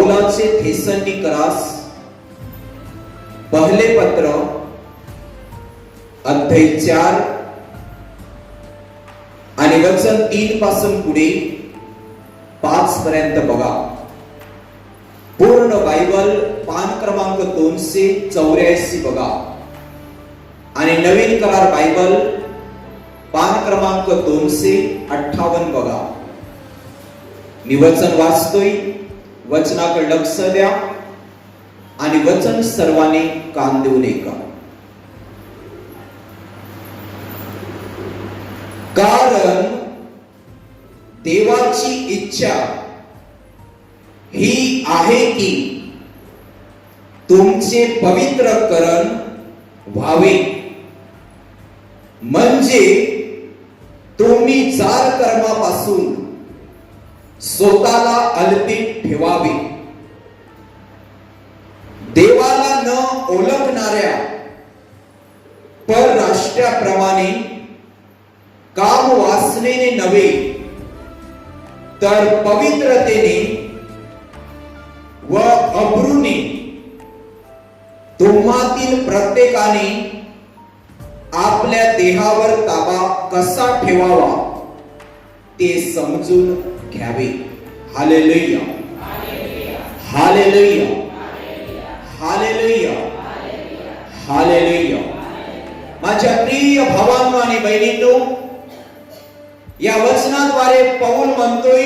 पौलाचे थेसलोनिकरास पहिले पत्र अध्याय 4 आणि वचन 3 पासून पुढे 5 पर्यंत बघा. पूर्ण बायबल पान क्रमांक 284 बघा आणि नवीन करार बायबल पान क्रमांक 258 बघा. मी वचन वाचतोय, वचनाकडे लक्ष द्या आणि वचन सर्वांनी कान देऊन ऐका. कारण देवाची इच्छा ही आहे की तुमचे पवित्रकरण व्हावे, म्हणजे तुम्ही जार कर्मापासून स्वतःला अल्पित ठेवावे, देवाला न ओळखणाऱ्या परराष्ट्राप्रमाणे काम वासनेने नव्हे तर पवित्रतेने व अब्रूने तुम्हातील प्रत्येकाने आपल्या देहावर ताबा कसा ठेवावा ते समजून घ्यावे. Hallelujah, hallelujah, hallelujah, hallelujah. माझ्या प्रिय भावांनो आणि बहिणींनो, या वचनाद्वारे पौल म्हणतोय,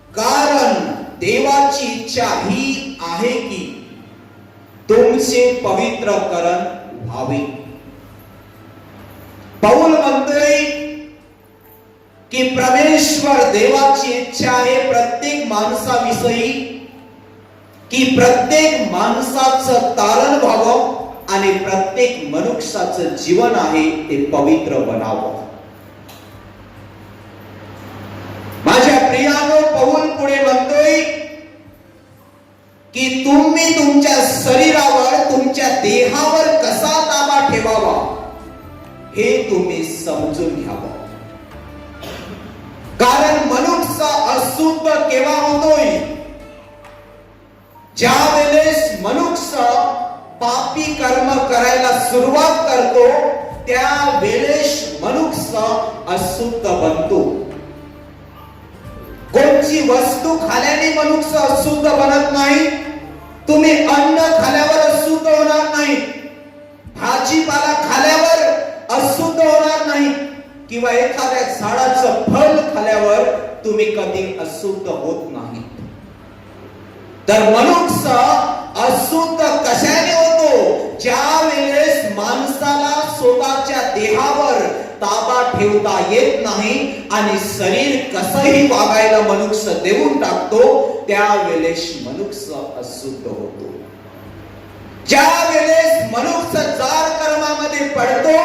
कारण देवाची इच्छा ही आहे की तुमचे पवित्रकरण व्हावे. पौल म्हणतोय की परमेश्वर देवाची इच्छा आहे प्रत्येक माणसाविषयी की प्रत्येक माणसाचं तारण व्हावं आणि प्रत्येक मनुष्याचं जीवन आहे ते पवित्र बनावं. माझ्या प्रियानो, पौल पुढे म्हणतोय की तुम्ही तुमच्या शरीरावर, तुमच्या देहावर कसा ताबा ठेवावा हे तुम्ही समजून घ्यावं. कारण मनुष्य अशुद्ध केव्हा होतोय? ज्या वेळेस मनुष्य पापी कर्म करायला सुरुवात करतो त्या वेळेस मनुष्य अशुद्ध बनतो. कोणती वस्तू खाल्याने मनुष्य अशुद्ध बनत नाही. तुम्ही अन्न खाल्यावर अशुद्ध होणार नाही, भाजीपाला खाल्यावर अशुद्ध होणार नाही, किंवा एखाद्या झाडाचं फळ खाल्यावर तुम्ही कधी अशुद्ध होत नाही. तर मनुष्य अशुद्ध कशाने होतो? ज्या वेळेस माणसाला स्वतःच्या देहावर ताबा ठेवता येत नाही आणि शरीर कसंही वागायला मनुष्य देऊन टाकतो, त्यावेळेस मनुष्य अशुद्ध होतो. ज्या वेळेस मनुष्य जार कर्मामध्ये पडतो,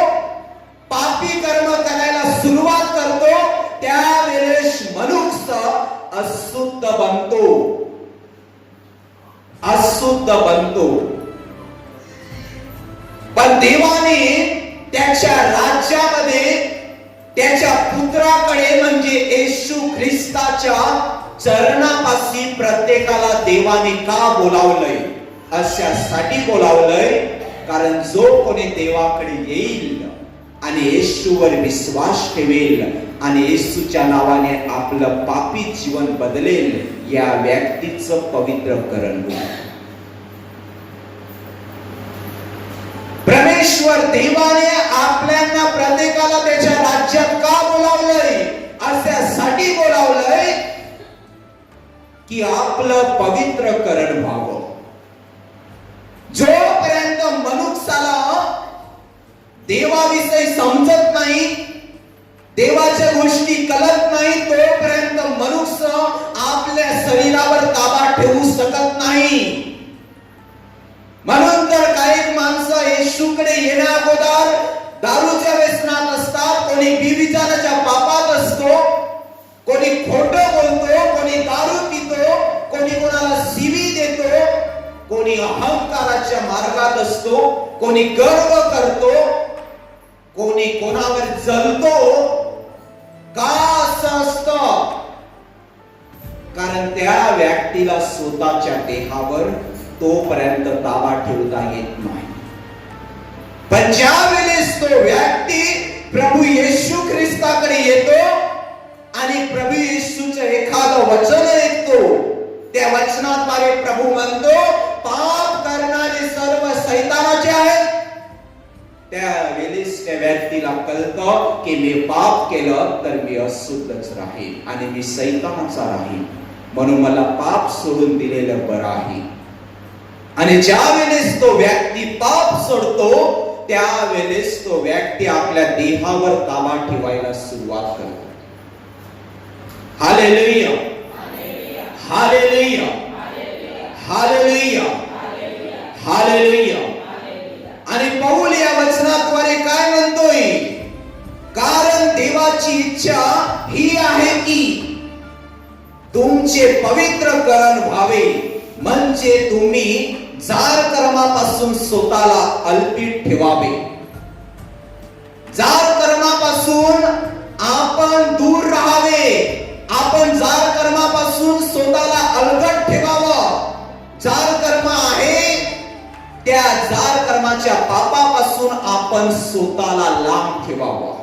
पापी कर्म करायला सुरुवात करतो, त्यावेळेस मनुष्य अशुद्ध बनतो, अशुद्ध बनतो. पण देवाने त्याच्या राज्यामध्ये त्याच्या पुत्राकडे म्हणजे येशू ख्रिस्ताच्या चरणापाशी प्रत्येकाला देवाने का बोलावलंय? अशासाठी बोलावलंय कारण जो कोणी देवाकडे येईल आणि येशूवर विश्वास ठेवेल आणि येशूच्या नावाने आपलं पापी जीवन बदलेल, या व्यक्तीचं पवित्रकरण होईल. परमेश्वर देवाने आपल्याला प्रत्येकाला त्याच्या राज्यात का बोलावलंय? अशासाठी बोलावलंय की आपलं पवित्रकरण व्हावं. जोपर्यंत मनुष्याला देवाविषयी समजत नाही, देवाच्या गोष्टी कळत नाही, तोपर्यंत मनुष्य आपल्या शरीरावर ताबा ठेवू शकत नाही. म्हणून तर काही माणसं येशूकडे येण्या अगोदर दारूच्या व्यसनात असतात, कोणी बिबिचाराच्या पापात असतो, कोणी खोटं बोलतो, कोणी दारू पितो, कोणी कोणाला शिवी देतो, कोणी अहंकाराच्या मार्गात असतो, कोणी गर्व करतो, कोणी कोणावर जळतो. का असं असतं? कारण त्या व्यक्तीला स्वतःच्या देहावर तोपर्यंत ताबा ठेवता येत नाही. पण ज्या वेळेस तो व्यक्ती प्रभू येशू ख्रिस्ताकडे येतो आणि प्रभू येशूचं एखादं वचन ऐकतो, त्या वचनाद्वारे प्रभू म्हणतो पाप करणारे सर्व शैतानाचे आहेत, त्यावेळेस त्या व्यक्तीला कळतं की मी पाप केलं तर मी अशुद्धच राहील आणि मी शैतानाचा राहील, म्हणून मला पाप सोडून दिलेलं बरं आहे. आणि ज्या वेळेस तो व्यक्ती पाप सोडतो त्यावेळेस तो व्यक्ती आपल्या देहावर ताबा ठेवायला सुरुवात करतो. Hallelujah, hallelujah, hallelujah, hallelujah. आणि पौल या वचनाद्वारे काय म्हणतोय? कारण देवाची इच्छा ही आहे की तुमचे पवित्रकरण व्हावे, म्हणजे तुम्ही जार कर्मापासून स्वतःला अल्पित ठेवावे. जार कर्मापासून आपण दूर राहावे, आपण जार कर्मापासून स्वतःला अलगट ठेवावं. जार कर्म आहे त्या जार कर्माच्या पापापासून आपण स्वतःला लांब ठेवावं.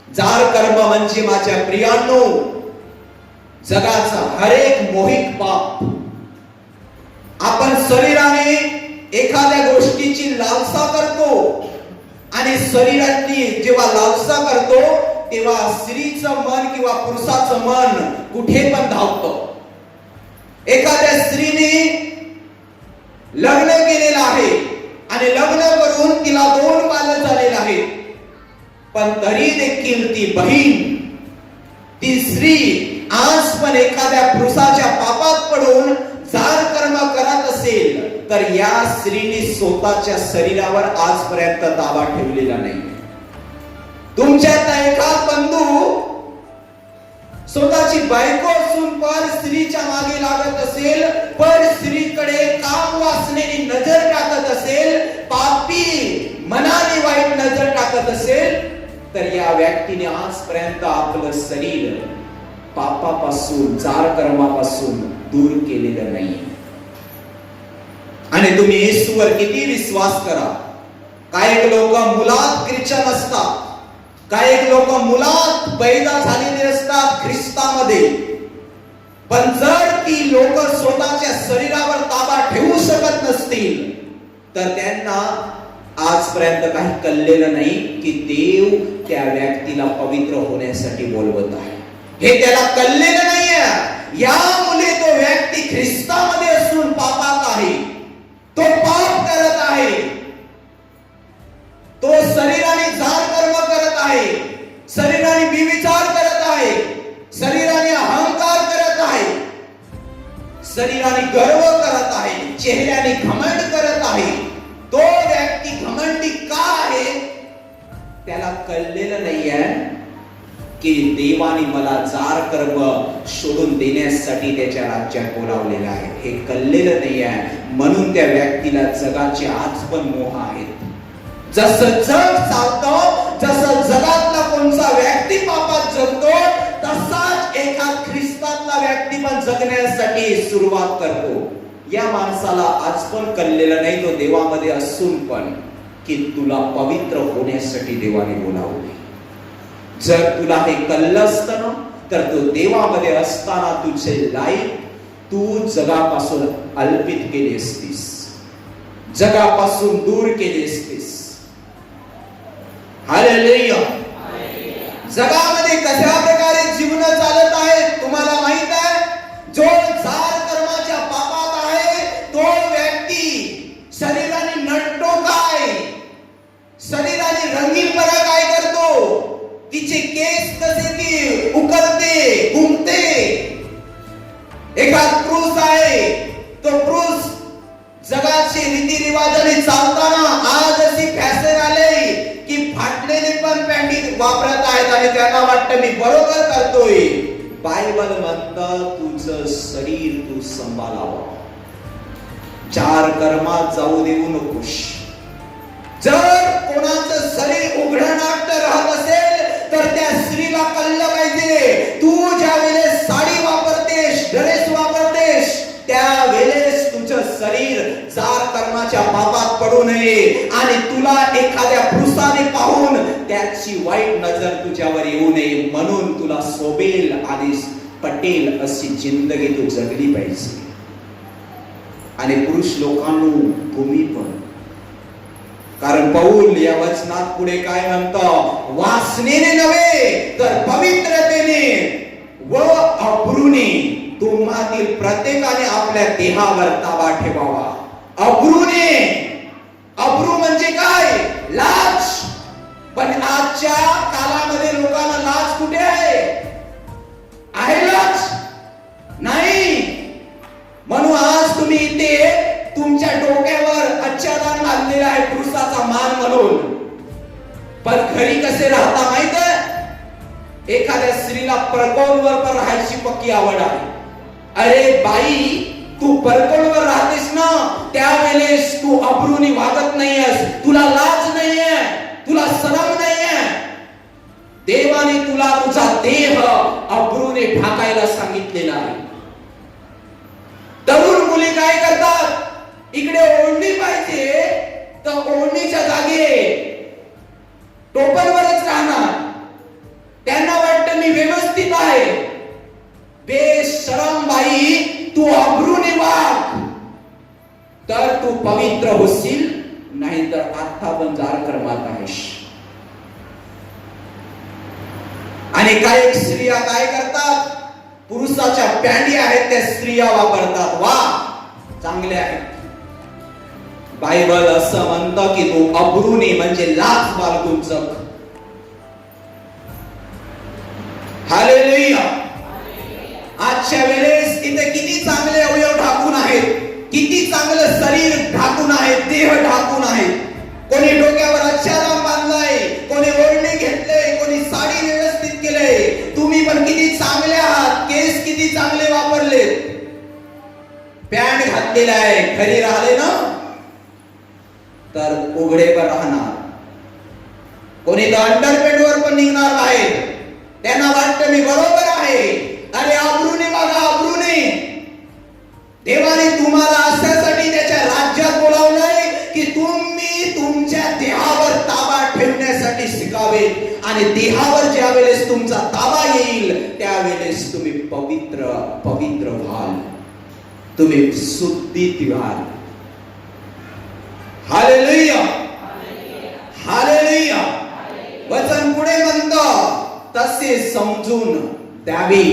जार कर्म म्हणजे माझ्या प्रियांनो जगाचा हरेक मोहित पाप. आपण शरीराने एखाद्या गोष्टीची लालसा करतो आणि शरीरातली जेव्हा लालसा करतो तेव्हा स्त्रीचं मन किंवा पुरुषाचं मन कुठे पण धावतं. एखाद्या स्त्रीने लग्न केलेलं आहे आणि लग्न करून तिला 2 बालक झालेले आहेत, पण तरी देखील ती बहीण, ती स्त्री आज पण एखाद्या पुरुषाच्या पापात पडून जार कर्म करत असेल तर या स्त्रीने स्वतःच्या शरीरावर आजपर्यंत ताबा ठेवलेला नाही. तुमच्यात एखादा बंधू स्वतःची बायको असून पण स्त्रीच्या मागे लागत असेल, पण स्त्रीकडे काम वासनेने नजर टाकत असेल, पापी मनाने वाईट नजर टाकत असेल, तर या व्यक्तीने आजपर्यंत आपलं शरीर पापापासून जार कर्मापासून दूर केलेलं नाही. आणि तुम्ही येशूवर किती विश्वास करा, काही लोक मुलात ख्रिश्चन असतात, काही लोक मुलात पैदा झालेले असतात ख्रिस्तामध्ये, पण जर ती लोक स्वतःच्या शरीरावर ताबा ठेवू शकत नसतील तर त्यांना आजपर्यंत काही कळलेलं नाही की देव त्या व्यक्तीला पवित्र होण्यासाठी बोलवत आहे. हे त्याला कळलेलं नाहीये. यामुळे तो व्यक्ती ख्रिस्तामध्ये असून पापात आहे, तो पाप करत आहे, तो शरीराने जार कर्म करत आहे, शरीराने विविचार करत आहे, शरीराने अहंकार करत आहे, शरीराने गर्व करत आहे, चेहऱ्याने घमंड करत आहे. तो व्यक्ती घमंडी का आहे त्याला कळलेलं नाहीये की देवाने मला जार कर्म सोडून देण्यासाठी त्याच्या राज्यात बोलावलेलं आहे. हे कळलेलं नाहीये, म्हणून त्या व्यक्तीला जगाचे आज पण मोह आहेत. जसं जग चालतं, जसं जगातला कोणता व्यक्ती पापात जगतो, तसाच एका ख्रिस्तातला व्यक्ती पण जगण्यासाठी सुरुवात करतो. या माणसाला आज पण कळलेलं नाही, तो देवामध्ये असून पण, की तुला पवित्र होण्यासाठी देवाने बोलावले. जर तुला हे कळलं असतं ना तर तू देवामध्ये असताना तुझे लाईफ तू जगापासून अल्पित केली असतीस, जगापासून दूर केली असतीस. हालेलुया. जगामध्ये कशा प्रकारे जीवन चालत आहे तुम्हाला माहित आहे? जो जार कर्माच्या पापात आहे तो व्यक्ती शरीराने नटतो काय, शरीराने रंगीनपणा काय करतो, तिचे केस कसे की उकलते, घुमते. एखाद पुरुष आहे, तो पुरुष जगाचे रीतिरिवाजाने चालताना आज अशी फॅशन आले की फाटलेले पण पॅन्टी वापरत आहेत आणि त्यांना वाटतं मी बरोबर करतोय. बायबल म्हणतं तुझं शरीर तू सांभाळावं, चार कर्मात जाऊ देऊ नकोस. जर कोणाचं शरीर उघडं नाट्य राहत असेल तर त्या स्त्रीला कळलं पाहिजे, तू ज्या वेळेस साडी वापरतेस, वेसनाच्या पापात पडू नये आणि तुला एखाद्या पुरुषाने पाहून त्याची वाईट नजर तुझ्यावर येऊ नये, म्हणून तुला शोभेल आणि पटेल अशी जिंदगी तू जगली पाहिजे. आणि पुरुष लोकांनो तुम्ही पण, कारण पौल या वचनात पुढे काय म्हणतो, वासनेने नव्हे तर पवित्रतेने व अब्रूने तुम्हातील प्रत्येकाने आपल्या देहावर ताबा ठेवावा. अब्रूने, अब्रू म्हणजे काय, लाज. पण आजच्या काळामध्ये लोकांना लाज कुठे आहे लाज नाही. म्हणून आज तुम्ही इथे तुमच्या डोक्यावर आच्छादन घातलेलं आहे पुरुषाचा मान म्हणून, पण घरी कसे राहता माहित आहे, एखाद्या स्त्रीला परकोलवर पण राहायची पक्की आवड आहे. अरे बाई, तू परकोलवर राहतेस ना, त्यावेळेस तू अब्रूने वागत नाहीयेस, तुला लाज नाहीये, तुला शरम नाहीये. देवाने तुला तुझा देह अब्रूने ढाकायला सांगितलेला आहे. तरुण मुली काय करतात, इकडे ओढणी पाहिजे तर ओढणीच्या जागी टोपणवरच राहणार. त्यांना वाटतं मी व्यवस्थित आहे. बेशरम बाई, तू अब्रूने वाग तर तू पवित्र होशील, नाहीतर आता पण जारकर्मात आहेस. आणि काही स्त्रिया काय करतात, पुरुषाच्या पॅन्टी आहेत त्या स्त्रिया वापरतात. वा, चांगले आहेत. बायबल असं म्हणतं की तू अब्रूने म्हणजे लाज बाळगून जग. हालेलुया. आजच्या वेळेस इथे किती चांगले अवयव ढाकून आहेत, किती चांगलं शरीर ढाकून आहेत, देह ढाकून आहेत. कोणी डोक्यावर आच्छादन बांधलंय, कोणी ओढणी घेतलंय, कोणी साडी व्यवस्थित केलंय. तुम्ही पण किती चांगले आहात, केस किती चांगले वापरले, पॅन्ट घातलेला आहे. घरी राहिले ना तर उघडे पण राहणार. कोणी तर अंडरपेडवर पण निघणार आहे. त्यांना वाटतं मी बरोबर आहे. अरे अब्रूने बघा, अब्रूने. देवाने तुम्हाला अशासाठी त्याच्या राज्यात बोलावलंय की तुम्ही तुमच्या देहावर ताबा ठेवण्यासाठी शिकावे. आणि देहावर ज्या वेळेस तुमचा ताबा येईल त्यावेळेस तुम्ही पवित्र पवित्र व्हाल, तुम्ही शुद्धीत व्हाल. Hallelujah, hallelujah. वचन पुढे म्हणतं, तसे समजून द्यावे,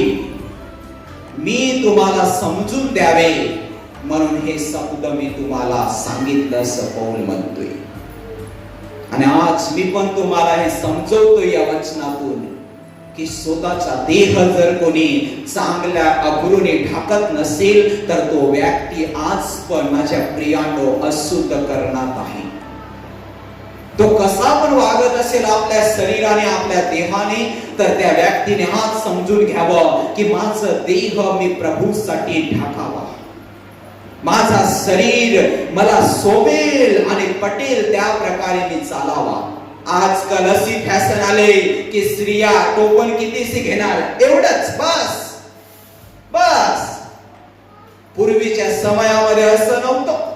मी तुम्हाला समजून द्यावे म्हणून हे शब्द मी तुम्हाला सांगितलं असं पौल म्हणतोय. आणि आज मी पण तुम्हाला हे समजवतोय या वचनातून की स्वतःचा देह जर कोणी चांगल्या अब्रूने ढाकत नसेल तर तो व्यक्ती आज पण माझ्या प्रियांनो अशुद्ध करण्यात आहे. तो कसा पण वागत असेल आपल्या शरीराने, आपल्या देहाने, तर त्या व्यक्तीने हाच समजून घ्यावं की माझं देह मी प्रभूसाठी ढाकावा. माझा शरीर मला शोभेल आणि पटेल त्या प्रकारे मी चालावा. आजकाल अशी फॅशन आले की स्त्रिया टोपण कितीशी घेणार, एवढंच बस बस. पूर्वीच्या समयामध्ये असं नव्हतं.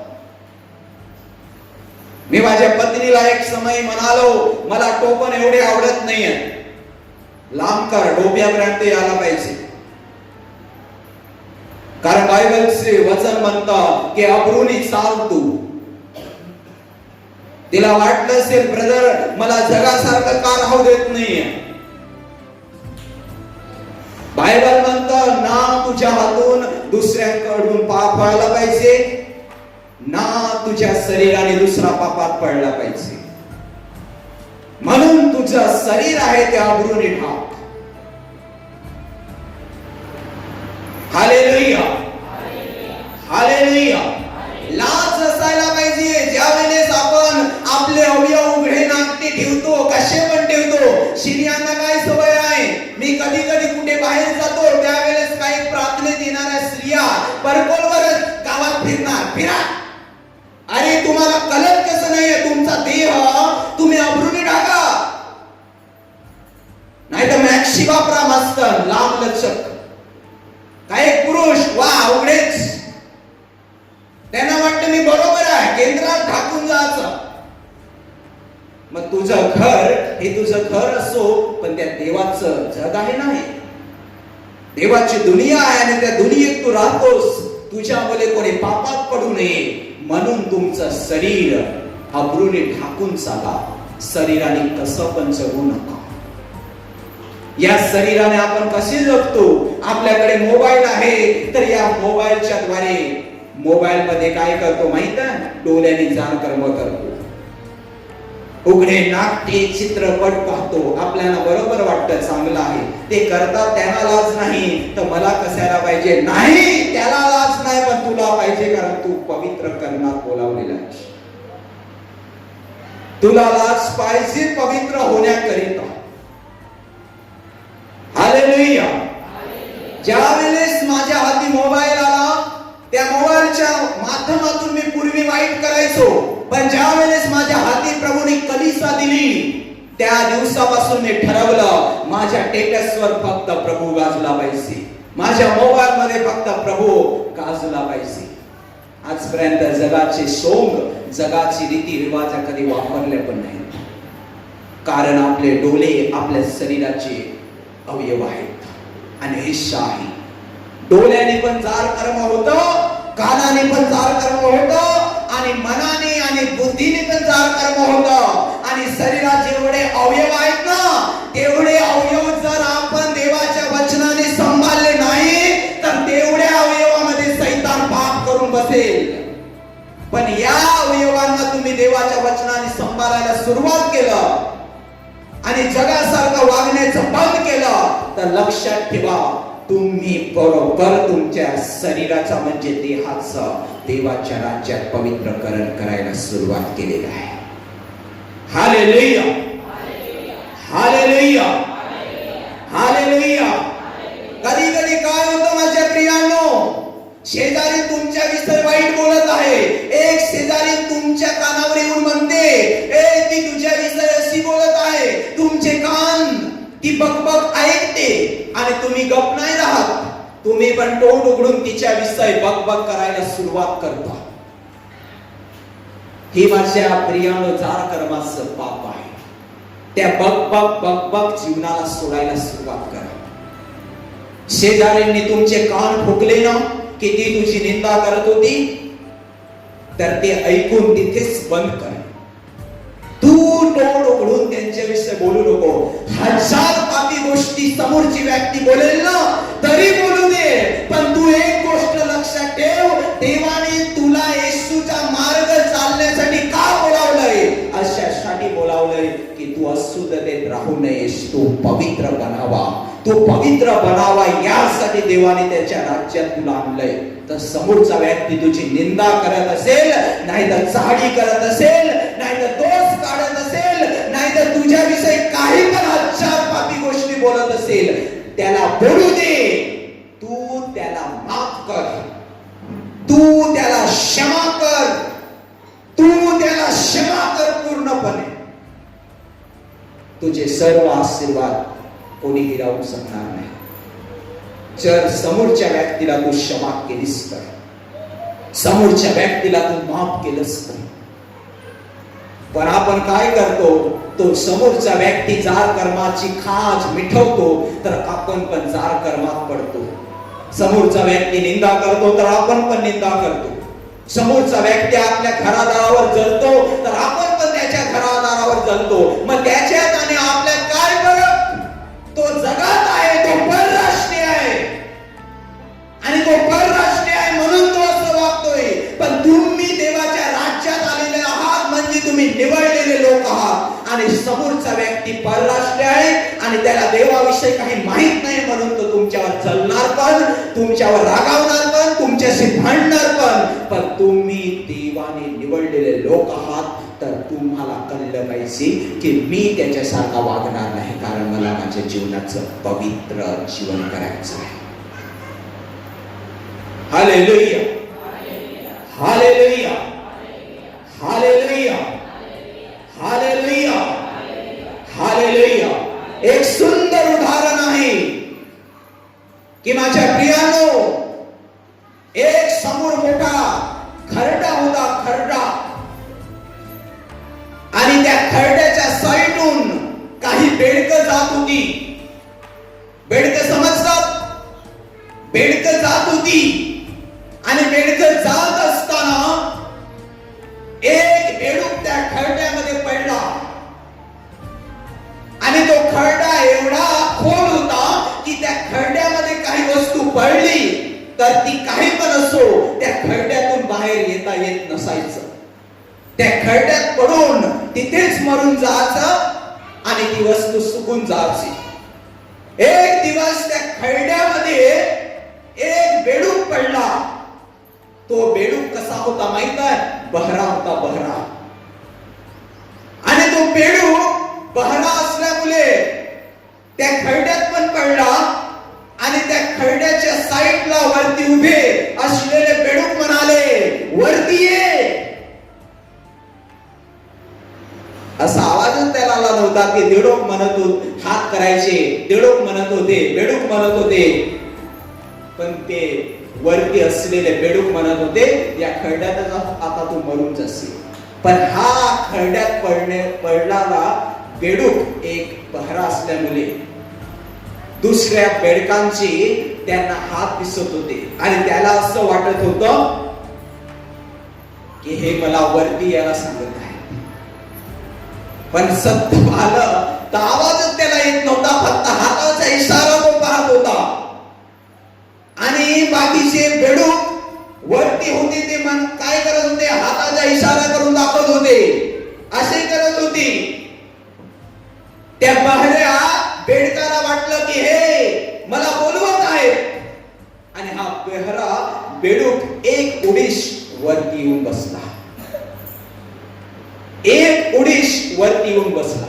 मी माझ्या पत्नीला एक समय म्हणालो, मला टोपण एवढे आवडत नाहीये, लांब कर, डोक्यापर्यंत यायला पाहिजे. कारण बायबलचे वचन म्हणतं की अब्रूने चाल तू. तिला वाटलं असेल ब्रदर मला जगासारखं का राहू देत नाहीये. बायबल म्हणतं ना तुझ्या हातून दुसऱ्यांकडून पाप व्हायला पाहिजे, ना तुझ्या शरीराने दुसरा पापात पडला पाहिजे. म्हणून तुझं शरीर आहे ते अब्रूने ढाक. Hallelujah, hallelujah. लाज असायला पाहिजे. ज्या वेळेस आपण आपले अवयव उघडे नागटे ठेवतो, कसे पण ठेवतो. स्त्रियांना काय सवय आहे, मी कधी कधी कुठे बाहेर जातो त्यावेळेस काही प्रार्थनेत येणाऱ्या स्त्रिया परकोलवरच गावात फिरणार. फिरा. अरे तुम्हाला कळत कसं नाहीये, तुमचा देह तुम्ही अब्रूने ढाका, नाही तर मॅक्सी वापरा मस्त लांब लचक. काही पुरुष वा उघडेच, त्यांना वाटतं मी बरोबर आहे, केंद्रात तुझं घर हे तुझं घर असो, पण त्या देवाचं जग आहे ना, हे देवाची दुनिया आहे आणि त्या दुनियेत तू राहतोस. तुझ्यामुळे कोणी पापात पडू नये म्हणून तुमचं शरीर अब्रूने ढाकून चाला. शरीराने कसं पण जगू नका. या शरीराने आपण कसे जगतो? आपल्याकडे मोबाईल आहे तर या मोबाईलच्या द्वारे मोबाईल मध्ये काय करतो माहित आहे? डोळ्याने जाण कर्म करतो. उघडे नाट्य चित्रपट पाहतो. आपल्याला बरोबर वाटतं चांगलं आहे ते करतात, त्यांना लाज नाही तर मला कशाला पाहिजे? नाही, त्याला लाज नाही पण तुला पाहिजे, कारण तू पवित्र कर्मात बोलावलेला आहे. तुला लाज पाहिजे पवित्र होण्याकरिता. हालेलुया. ज्या वेळेस माझ्या हाती मोबाईल आला, त्या मोबाईलच्या माध्यमातून मी पूर्वी वाईट करायचो, पण ज्या वेळेस माझ्या हाती प्रभूने कलीसा दिली, त्या दिवसापासून मी ठरवलं माझ्या टेटसवर फक्त प्रभू गाजला पाहिजे, माझ्या मोबाईल मध्ये फक्त प्रभू गाजला पाहिजे. आजपर्यंत जगाचे सोंग, जगाची रीती रिवाज कधी वापरले पण नाही, कारण आपले डोळे आपल्या शरीराचे अवयव आहेत आणि हिस्सा आहे. डोळ्याने पण जार कर्म होतं, कानाने पण जार कर्म होतं, आणि मनाने आणि बुद्धीने पण जार कर्म होतं. आणि शरीरात जेवढे अवयव आहेत ना, तेवढे अवयव जर आपण देवाच्या वचनाने सांभाळले नाही तर तेवढ्या अवयवामध्ये सैतान पाप करून बसेल. पण या अवयवांना तुम्ही देवाच्या वचनाने सांभाळायला सुरुवात केलं आणि जगासारखं वागण्याचं बंद केलं तर लक्षात ठेवा, तुम्ही बरोबर तुमच्या शरीराचा म्हणजे देहाचं देवाच्या राज्यात पवित्रकरण करायला सुरुवात केलेली आहे. Hallelujah, hallelujah, hallelujah. कधी कधी काय होतं माझ्या प्रियांनो, शेजारी तुमच्या विषयी वाईट बोलत आहे, एक शेजारी तुमच्या कानावर येऊन म्हणते, ए ती तुझ्या विषयी अशी बोलत आहे, तुमचे कान ती बकबक ऐकते आणि तुम्ही गप नाही राहत, तुम्ही पण तोंड उघडून तिच्या विषयी बकबक करायला सुरुवात करता. ही माझ्या प्रियानो जार कर्माचं पाप आहे. त्या बकबक बकबक जीवनाला सोडायला सुरुवात करा. शेजाऱ्यांनी तुमचे कान फुकले ना, की ती तुझी निंदा करत होती, तर ते ऐकून तिथेच बंद कर. तू तोंड उघडून त्यांच्याविषयी बोलू नको. हजार पापी गोष्टी समोरची व्यक्ती बोलेल ना तरी बोलू दे, पण तू एक गोष्ट लक्षात ठेव, देवाने तुला येशूचा मार्ग चालण्यासाठी का बोलावलंय? अशासाठी बोलावलंय की तू अशुद्धतेत राहू नयेस, तू पवित्र बनावा. तू पवित्र बनावा यासाठी देवाने त्याच्या राज्यात तुला आणलंय. तर समोरचा व्यक्ती तुझी निंदा करत असेल, नाहीतर चाडी करत असेल, नाहीतर दोष काढत असेल, नाहीतर तुझ्याविषयी काही पण हजार पापी गोष्टी बोलत असेल, त्याला बोलू दे. तू त्याला माफ कर, तू त्याला क्षमा कर, तू त्याला क्षमा कर पूर्णपणे. तुझे सर्व आशीर्वाद कोणीही राहू शकणार नाही जर समोरच्या व्यक्तीला तू क्षमा केलीस तर, समोरच्या व्यक्तीला तू माफ केलंस तर. पण आपण काय करतो, तो समोरचा व्यक्ती जार कर्माची खाज मिठवतो तर आपण पण जार कर्मात पडतो. समोरचा व्यक्ती निंदा करतो तर आपण पण निंदा करतो. समोरचा व्यक्ती आपल्या घरादारावर जळतो तर आपण पण त्याच्या घरादारावर जळतो. मग त्याच्यात आणि आपल्यात काय फरक? तो जगात आहे, तो परराष्ट्रीय आहे, आणि तो परराष्ट्रीय आहे म्हणून तो असं वागतोय. पण तुम्ही देवाच्या राज्यात आलेले आहात म्हणजे तुम्ही निवडलेले लोक आहात. आणि समोरचा व्यक्ती परराष्ट्रीय आहे आणि त्याला देवाविषयी काही माहित नाही म्हणून तो तुमच्यावर जळणार पण, तुमच्यावर रागावणार पण, तुमच्याशी भांडणार पण. पण तुम्ही देवाने निवडलेले लोक आहात तर तुम्हाला कळलं पाहिजे की मी त्याच्यासारखा वागणार नाही, कारण मला माझ्या जीवनाचं पवित्र जीवन करायचं आहे. Hallelujah, hallelujah, hallelujah, hallelujah, hallelujah. एक सुंदर उदाहरण आहे की माझ्या प्रियानो, एक समोर मोठा खरडा होता, खरडा, आणि त्या खरड्याच्या काही बेडकं जात होती. बेडकं समजतात? बेडकं जात होती आणि बेडकं जात असताना एक बेडूक त्या खरड्यामध्ये पडला आणि तो खरडा एवढा खोल होता की त्या खरड्यामध्ये काही वस्तू पडली तर ती काही पण असो त्या खरड्यातून बाहेर येता येत नसायचं. त्या खरड्यात पडून तिथेच मरून जायचं आणि ती वस्तू सुकून जायची. एक दिवस त्या खरड्यामध्ये एक बेडूक पडला. तो बेडूक कसा होता माहित आहे? बहरा होता, बहरा. आणि तो बेडूक बहरा असल्यामुळे त्या खरड्यात पण पडला आणि त्या खरड्याच्या साईडला वरती उभे असलेले बेडूक म्हणाले, वरती ये. असा आवाजच त्याला आला नव्हता की बेडूक म्हणत होते, हात करायचे, बेडूक म्हणत होते, बेडूक म्हणत होते. पण ते वरती असलेले बेडूक म्हणत होते, या खरड्यातच आता तू मरून जाशील. पण हा खरड्यात पडलेला बेडूक एक बहरा असल्यामुळे दुसऱ्या बेडकांची त्यांना हात दिसत होते आणि त्याला असं वाटत होतं की हे मला वरती यायला सांगत आहे. पण सत्य पाहिलं तर आवाजच त्याला येत नव्हता, फक्त हाताचा इशारा तो पाहत होता. आणि बाकीचे बेडूक वरती होते ते काय करत होते? हाताचा इशारा करून दाखवत होते, असे करत होते. त्या बहऱ्या बेडकाला वाटलं की हे मला बोलवत आहे आणि हा बहरा बेडूक एक उडीश वरती येऊन बसला. एक उडीश वरती येऊन बसला.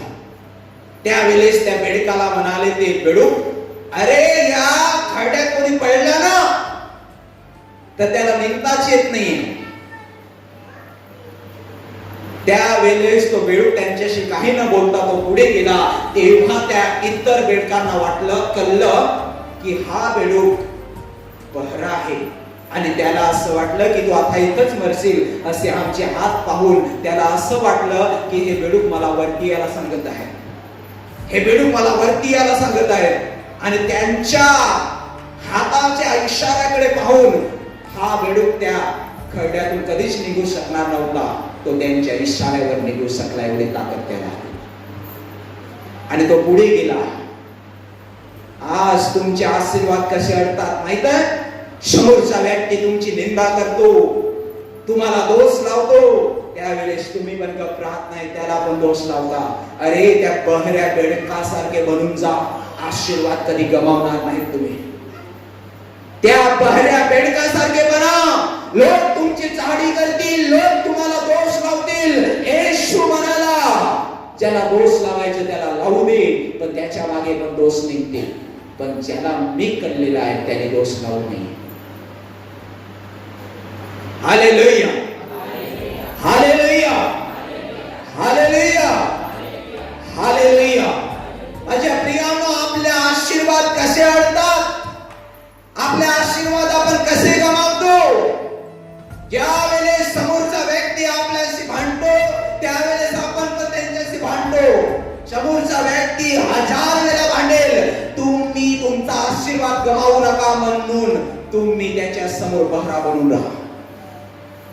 त्यावेळेस त्या बेडकाला म्हणाले ते बेडूक, अरे या खड्ड्यात कोणी पडलं ना तर त्याला निघताच येत नाही. त्यावेळेस तो बेडूक त्यांच्याशी काही न बोलता तो पुढे गेला. तेव्हा त्या इतर बेडकांना कळलं की हा बेडूक बहरा आहे आणि त्याला असं वाटलं की तू आता इथंच मरशील. असे आमचे हात पाहून त्याला असं वाटलं की हे बेडूक मला वरती यायला सांगत आहे, हे बेडूक मला वरती यायला सांगत आहे. आणि त्यांच्या हाताच्या इशाऱ्याकडे पाहून हा बेडूक त्या खड्ड्यातून कधीच निघू शकणार नव्हता. तो त्यांच्या इशाऱ्यावर निघू शकला, एवढी ताकद त्याला. आणि तो पुढे गेला. आज तुमचे आशीर्वाद कसे अडतात माहित आहे? समोरचा व्यक्ती तुमची निंदा करतो, तुम्हाला दोष लावतो, त्यावेळेस तुम्ही पण गप्प राहत नाही, त्याला पण दोष लावता. अरे त्या बहऱ्या बेडकासारखे बनून जा, आशीर्वाद कधी गमावणार नाही तुम्ही. त्या बहऱ्या बेडकासारखे बना. लोक तुमची चाडी करतील, लोक तुम्हाला दोष लावतील. येशू म्हणाला, ज्याला दोष लावायचं त्याला लावू दे, पण त्याच्या मागे पण दोष निघतील. पण ज्याला मी कळलेला आहे त्याने दोष लावू नये. Hallelujah, hallelujah, hallelujah, hallelujah. माझ्या प्रियानो, आपले आशीर्वाद कसे अडतात? आपले आशीर्वाद आपण कसे गमावतो? ज्या वेळेस समोरचा व्यक्ती आपल्याशी भांडतो त्यावेळेस आपण पण त्यांच्याशी भांडतो. समोरचा व्यक्ती 1000 वेळा भांडेल, तुम्ही तुमचा आशीर्वाद गमावू नका म्हणून तुम्ही त्याच्या समोर बहरा बनून राहा.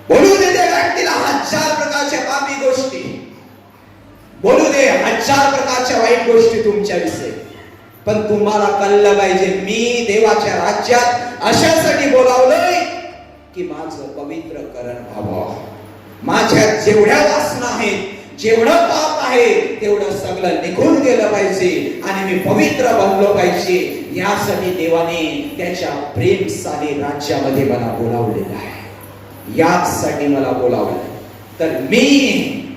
बोलू दे त्या व्यक्तीला 1000 प्रकारच्या पापी गोष्टी, बोलू दे 1000 प्रकारच्या वाईट गोष्टी तुमच्या विषयी, पण तुम्हाला कळलं पाहिजे मी देवाच्या राज्यात अशासाठी बोलावलंय की माझं पवित्रकरण व्हावं. माझ्यात जेवढ्या वासना आहेत, जेवढं पाप आहे तेवढं सगळं निघून गेलं पाहिजे आणि मी पवित्र बनलो पाहिजे. यासाठी देवाने त्याच्या प्रेमशाली राज्यामध्ये मला बोलावलेलं आहे. यासाठी मला बोलावलं. तर मी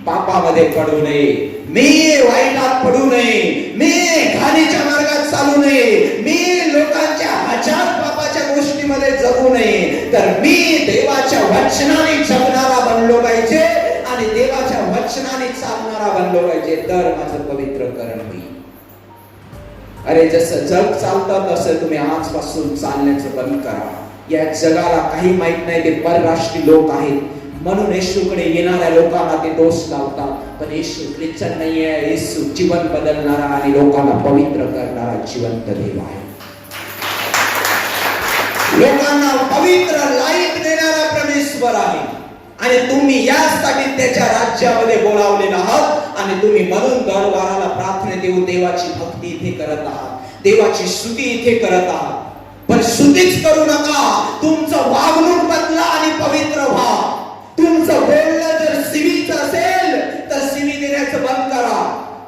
पापामध्ये पडू नये, मी वाईटात पडू नये, मी घाणीच्या मार्गात चालू नये, मी लोकांच्या 1000 पापाच्या गोष्टीमध्ये जगू नये, तर मी देवाच्या वचनाने जगणारा बनलो पाहिजे आणि देवाच्या वचनाने चालणारा बनलो पाहिजे, तर माझं पवित्रकरण होईल. अरे जसं जग चालतं तसं तुम्ही आजपासून चालण्याचं बंद करा. या जगाला काही माहित नाही, ते परराष्ट्रीय लोक आहेत, म्हणून येशूकडे येणाऱ्या लोकांना ते दोष लावतात, पण येशू ख्रिश्चन नाहीये. येशू जीवन बदलणारा आणि लोकांना पवित्र करणारा जिवंत देव आहे. लोकांना पवित्र लाईफ देणारा परमेश्वर आहे. आणि तुम्ही यासाठी त्याच्या राज्यामध्ये बोलावलेला आहात. आणि तुम्ही म्हणून दरवाराला प्रार्थना देऊन देवाची भक्ती इथे करत आहात, देवाची स्तुती इथे करत आहात. पण स्तुतीच करू नका, तुमचं वागणूक बदला आणि पवित्र व्हा. तुमचं बोलणं जर सिवीचं असेल तर सिवी देण्याचं बंद करा.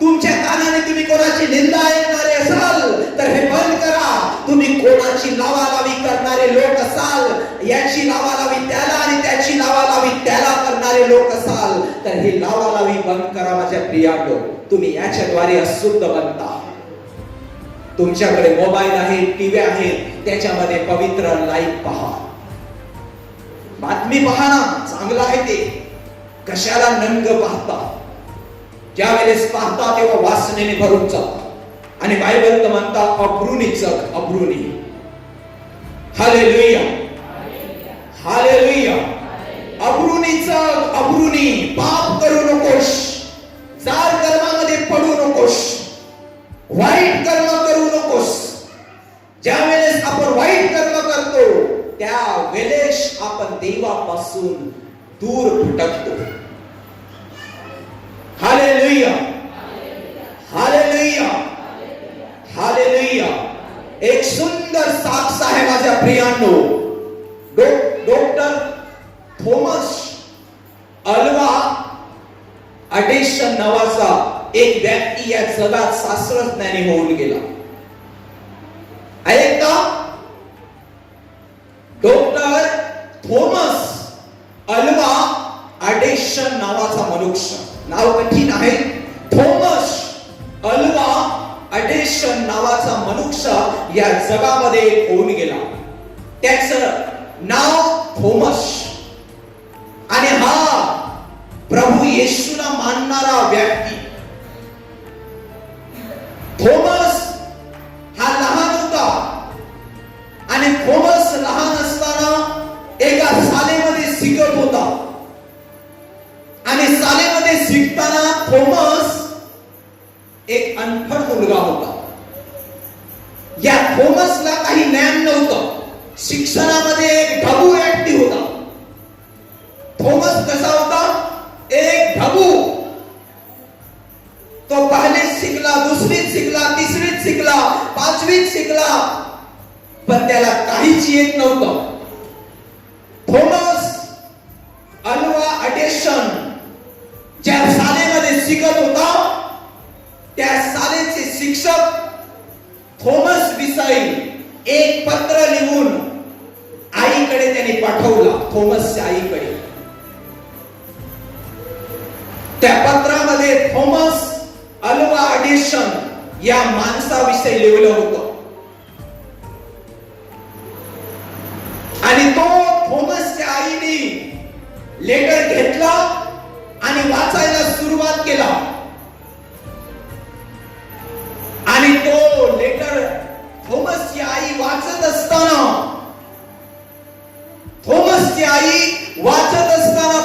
तुमच्या कानाने तुम्ही कोणाची निंदा ऐकणारे असाल तर हे बंद करा. तुम्ही कोणाची लावालावी करणारे लोक असाल, याची लावालावी त्याला आणि त्याची लावालावी त्याला करणारे लोक असाल तर हे लावालावी बंद करा. माझ्या प्रियांनो, तुम्ही याच्याद्वारे अशुद्ध बनता. तुमच्याकडे मोबाईल आहे, टीव्ही आहे, त्याच्यामध्ये पवित्र लाईफ पहा, बातमी पहा ना, चांगलं आहे ते. कशाला नंग पाहता? ज्या वेळेस पाहता तेव्हा वासनेने भरून जाता. आणि बायबल तर म्हणता अब्रुनी जग, अब्रुनी. Hallelujah, hallelujah. अब्रुनी जग, अब्रुनी. पाप करू नकोस, जाड कर्मामध्ये पडू नकोस, वाईट कर्म करू नकोस. ज्या वेळेस आपण वाईट कर्म करतो त्या वेळेस आपण देवापासून दूर भटकतो. Hallelujah, hallelujah, hallelujah. एक सुंदर साक्ष आहे माझ्या प्रियांनो. डॉक्टर थॉमस अल्वा एडिसन नावाचा एक व्यक्ती या जगात शास्त्रज्ञानी होऊन गेला. ऐकता? डॉक्टर थॉमस अल्वा एडिसन नावाचा मनुष्य. नाव कठीण आहे. थॉमस अल्वा एडिसन नावाचा मनुष्य या जगामध्ये होऊन गेला. त्याचं नाव थॉमस. आणि हा प्रभू येशूला मानणारा व्यक्ती. थॉमस हा लहान होता. आणि थॉमस लहान असताना एका शाळेमध्ये शिकत होता. आणि शाळेमध्ये शिकताना थॉमस एक अनपढ मुलगा होता. या थॉमसला काही ज्ञान नव्हतं. शिक्षणामध्ये एक ढबू व्यक्ती होता. थॉमस कसा होता? एक ढबू. तो पहिलीत शिकला, दुसरीत शिकला, तिसरीत शिकला, पाचवीत शिकला, पण त्याला काहीच येत नव्हतं. थॉमस अल्वा एडिसन ज्या शाळेमध्ये शिकत होता त्या शाळेचे शिक्षक थॉमस विषयी एक पत्र लिहून आईकडे त्यांनी पाठवला. थॉमसच्या आईकडे. त्या पत्रामध्ये थॉमस अल्वा एडिसन या माणसाविषयी लिहिलं होतं. आणि तो थॉमसच्या आईने लेटर घेतला आणि वाचायला सुरुवात केला. आणि तो लेटर थॉमसची आई वाचत असताना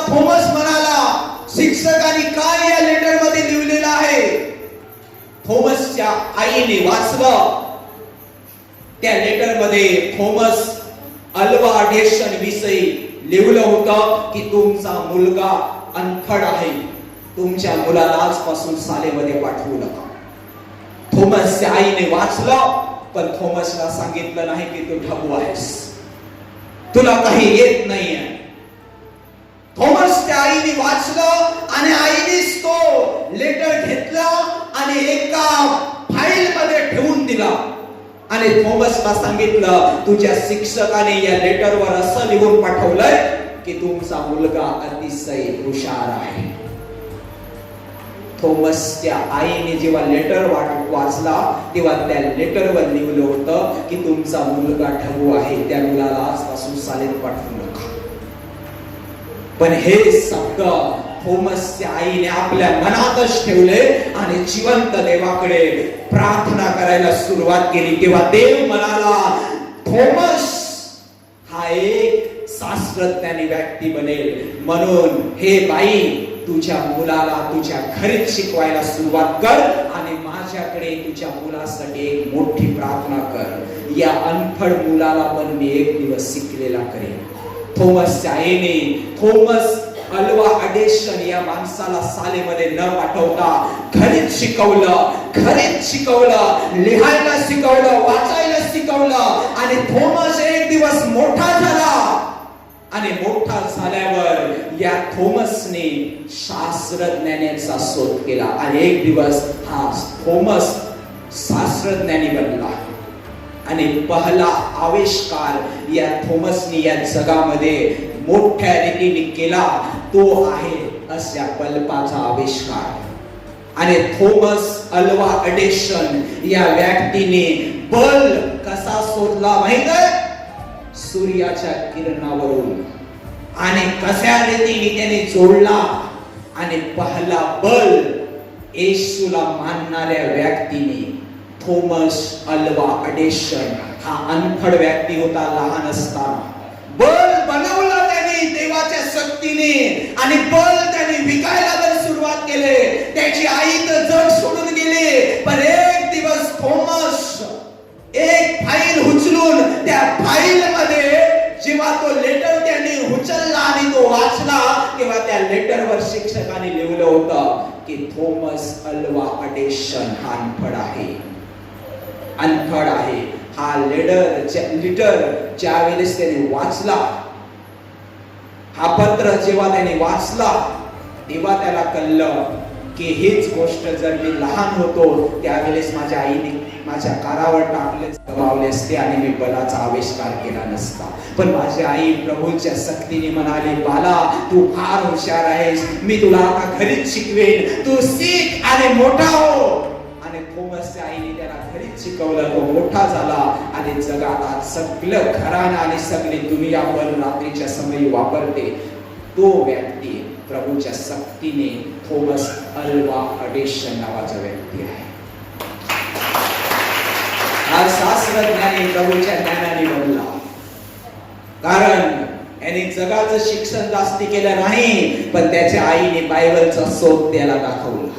थॉमस म्हणाला, शिक्षकांनी काय या लेटर मध्ये लिहिलेलं आहे? थॉमसच्या आईने वाचलं. त्या लेटर मध्ये थॉमस अल्वा एडिसन विषयी लिहिलं होतं की तुमचा मुलगा अनपढ आहे, तुमच्या मुलाला आजपासून शाळेमध्ये पाठवू नका. थॉमसच्या आईने वाचलं, पण थॉमसला सांगितलं नाही की तू ढबू आहेस, तुला काही येत नाहीये. थॉमसच्या आईने वाचलं आणि आईनेच तो लेटर घेतला आणि एका फाईल मध्ये ठेवून दिला. आणि थॉमसला सांगितलं, तुझ्या शिक्षकाने या लेटरवर असं लिहून पाठवलंय की तुमचा मुलगा अतिशय हुशार आहे. थॉमसच्या आईने जेव्हा लेटर वाचला तेव्हा त्या लेटरवर लिहिलं होतं की तुमचा मुलगा ढबू आहे, त्या मुलाला आजपासून शाळेत पाठवू नका. पण हे शब्द थॉमसच्या आईने आपल्या मनातच ठेवले आणि जिवंत देवाकडे प्रार्थना करायला सुरुवात केली. तेव्हा देव म्हणाला, थॉमस हा एक शास्त्रज्ञानी व्यक्ती बनेल. म्हणून हे बाई, तुझ्या मुलाला तुझ्या घरीच शिकवायला सुरुवात कर आणि माझ्याकडे तुझ्या मुलासाठी एक मोठी प्रार्थना कर. या अनफड मुलाला पण मी एक दिवस शिकलेला करेन. थॉमसच्या आईने थॉमस अल्वा एडिसन या माणसाला शाळेमध्ये न पाठवता घरीच शिकवलं, लिहायला शिकवलं, वाचायला शिकवलं. आणि थॉमस एक दिवस मोठा झाला आणि मोठा झाल्यावर या थॉमसने शास्त्रज्ञानाचा शोध केला आणि एक दिवस हा थॉमस शास्त्रज्ञानी बनला. आणि पहिला आविष्कार या थॉमसने या जगामध्ये मोठ्या रीतीने केला तो आहे अशा बल्बाचा आविष्कार. आणि थॉमस अल्वा एडिसन या व्यक्तीने बल्ब कसा शोधला माहित आहे? सूर्याच्या किरणावरून. आणि कशा रीतीने त्याने जोडला आणि पहिला बल्ब येशूला मानणाऱ्या व्यक्तीने थॉमस अल्वा एडिसन हा अनफड व्यक्ती होता लहान असताना. बल्ब बनवला त्याने देवाच्या शक्तीने आणि बल्ब त्याने विकायला पण सुरुवात केली. त्याची आई तर जग सोडून गेली. पण एक दिवस थॉमस एक फाईल उचलून त्या फाईल मध्ये जेव्हा तो लेटर त्याने उचलला आणि तो वाचला तेव्हा त्या लेटरवर शिक्षकाने लिहिलं होतं की थॉमस अल्वा एडिसन हा अनफड आहे. हा लेटर ज्या वेळेस त्याने वाचला, हा पत्र जेव्हा त्याने वाचला तेव्हा त्याला कळलं की हीच गोष्ट जर मी लहान होतो त्यावेळेस माझ्या आईने माझ्या कारावर टाकले असते आणि मी बलाचा आविष्कार केला नसता. पण माझी आई प्रभूच्या शक्तीने म्हणाली, बाला तू फार हुशार आहेस, मी तुला आता घरीच शिकवेन, तू शिक आणि मोठा हो. आणि थॉमसच्या आईने त्याला घरीच शिकवलं. तो मोठा झाला आणि जगात आज सगळं घराणं आणि सगळी दुनिया पण रात्रीच्या समयी वापरते. तो व्यक्ती प्रभूच्या शक्तीने थॉमस अल्वा एडिसन नावाचा व्यक्ती आहे. हा शास्त्रज्ञानी प्रभूच्या ज्ञानाने बनला. कारण याने जगाचं शिक्षण जास्ती केलं नाही, पण त्याच्या आईने बायबलचा शोध त्याला दाखवला.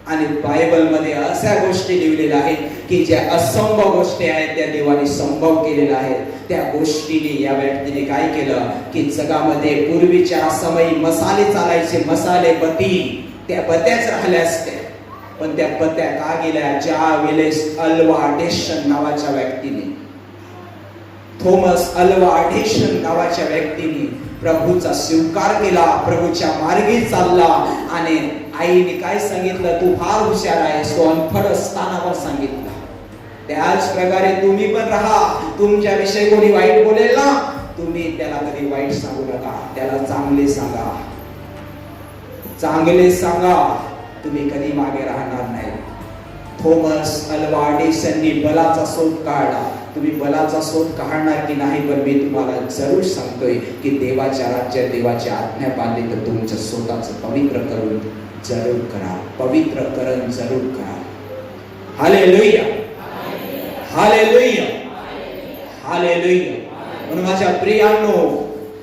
आणि बायबल मध्ये अशा गोष्टी लिहिलेल्या आहेत की ज्या असंभव गोष्टी आहेत त्या देवाने संभव केलेल्या आहेत. त्या गोष्टीने या व्यक्तीने काय केलं की जगामध्ये पूर्वीच्या समयी मसाले चालायचे, मसाले बती, त्या बत्याच राहिल्या असत्या. पण त्या बत्या का गेल्या? ज्या वेळेस अल्वा एडिसन नावाच्या व्यक्तीने, थॉमस अल्वा एडिसन नावाच्या व्यक्तीने प्रभूचा स्वीकार केला, प्रभूच्या मार्गी चालला. आणि आईने काय सांगितलं? तू फार हुशार आहेस. तो अनफड असताना पण सांगितलं. त्याच प्रकारे तुम्ही पण राहा. तुमच्या विषयी कोणी वाईट बोलेल ना, तुम्ही त्याला कधी वाईट सांगू नका, त्याला चांगले सांगा, चांगले सांगा. तुम्ही कधी मागे राहणार नाही. थॉमस अल्वा एडिसननी बलाचा शोध काढला. तुम्ही बलाचा शोध काढणार की नाही, पण मी तुम्हाला जरूर सांगतोय की देवाच्या राज्यात देवाची आज्ञा पाळली तर तुमचं स्वतःचं पवित्रकरण जरूर करा, पवित्रकरण जरूर करा. Hallelujah, hallelujah, hallelujah. म्हणून माझ्या प्रियांनो,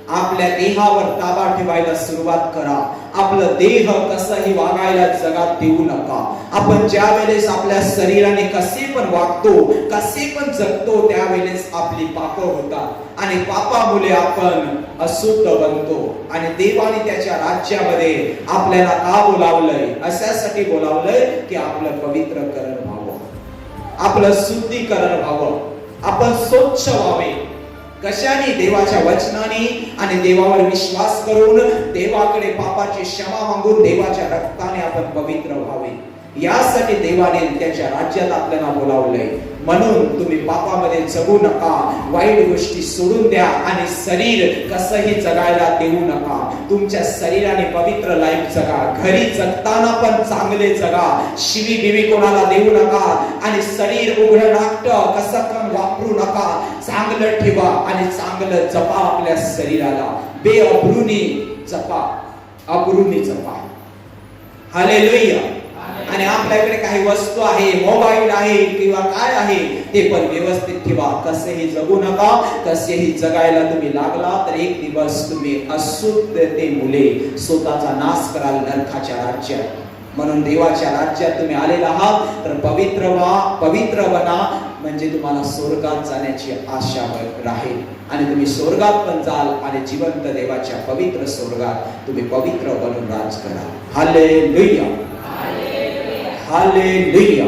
आपल्या देहावर ताबा ठेवायला सुरुवात करा. आपलं देह कसंही वागायला जगात देऊ नका. आपण ज्या वेळेस आपल्या शरीराने कसे पण वागतो, कसे पण जगतो, त्यावेळेस आपली पाप होतात आणि पापामुळे आपण अशुद्ध बनतो. आणि देवाने त्याच्या राज्यामध्ये आपल्याला का बोलावलंय? अशासाठी बोलावलंय की आपलं पवित्रकरण व्हावं, आपलं शुद्धीकरण व्हावं, आपण स्वच्छ व्हावे. कशाने? देवाच्या वचनाने आणि देवावर विश्वास करून, देवाकडे पापाची क्षमा मागून, देवाच्या रक्ताने आपण पवित्र व्हावे. यासाठी देवाने त्याच्या राज्यात आपल्याला बोलावलंय. म्हणून तुम्ही पापामध्ये जगू नका, वाईट गोष्टी सोडून द्या आणि शरीर कसंही जगायला देऊ नका. तुमच्या शरीराने पवित्र लाईफ जगा. घरी जगताना पण चांगले जगा, शिवी बिवी कोणाला देऊ नका. आणि शरीर उघडं नाकटं कसं पण वापरू नका. चांगलं ठेवा आणि चांगलं जपा. आपल्या शरीराला बेअब्रूनी जपा, अब्रूनी जपा. हालेलुया. आणि आपल्याकडे काही वस्तू आहे, मोबाईल आहे किंवा काय आहे, ते पण व्यवस्थित ठेवा. कसेही जगू नका. कसेही जगायला तुम्ही लागला तर एक दिवस तुम्ही अशुद्धते मुले स्वतःचा नाश कराल नरकाच्या राज्यात. म्हणून देवाच्या राज्यात तुम्ही आलेला आहात तर पवित्र बना, म्हणजे तुम्हाला स्वर्गात जाण्याची आशा राहील आणि तुम्ही स्वर्गात पण जाल आणि जिवंत देवाच्या पवित्र स्वर्गात तुम्ही पवित्र बनून राज करा. Hallelujah, hallelujah.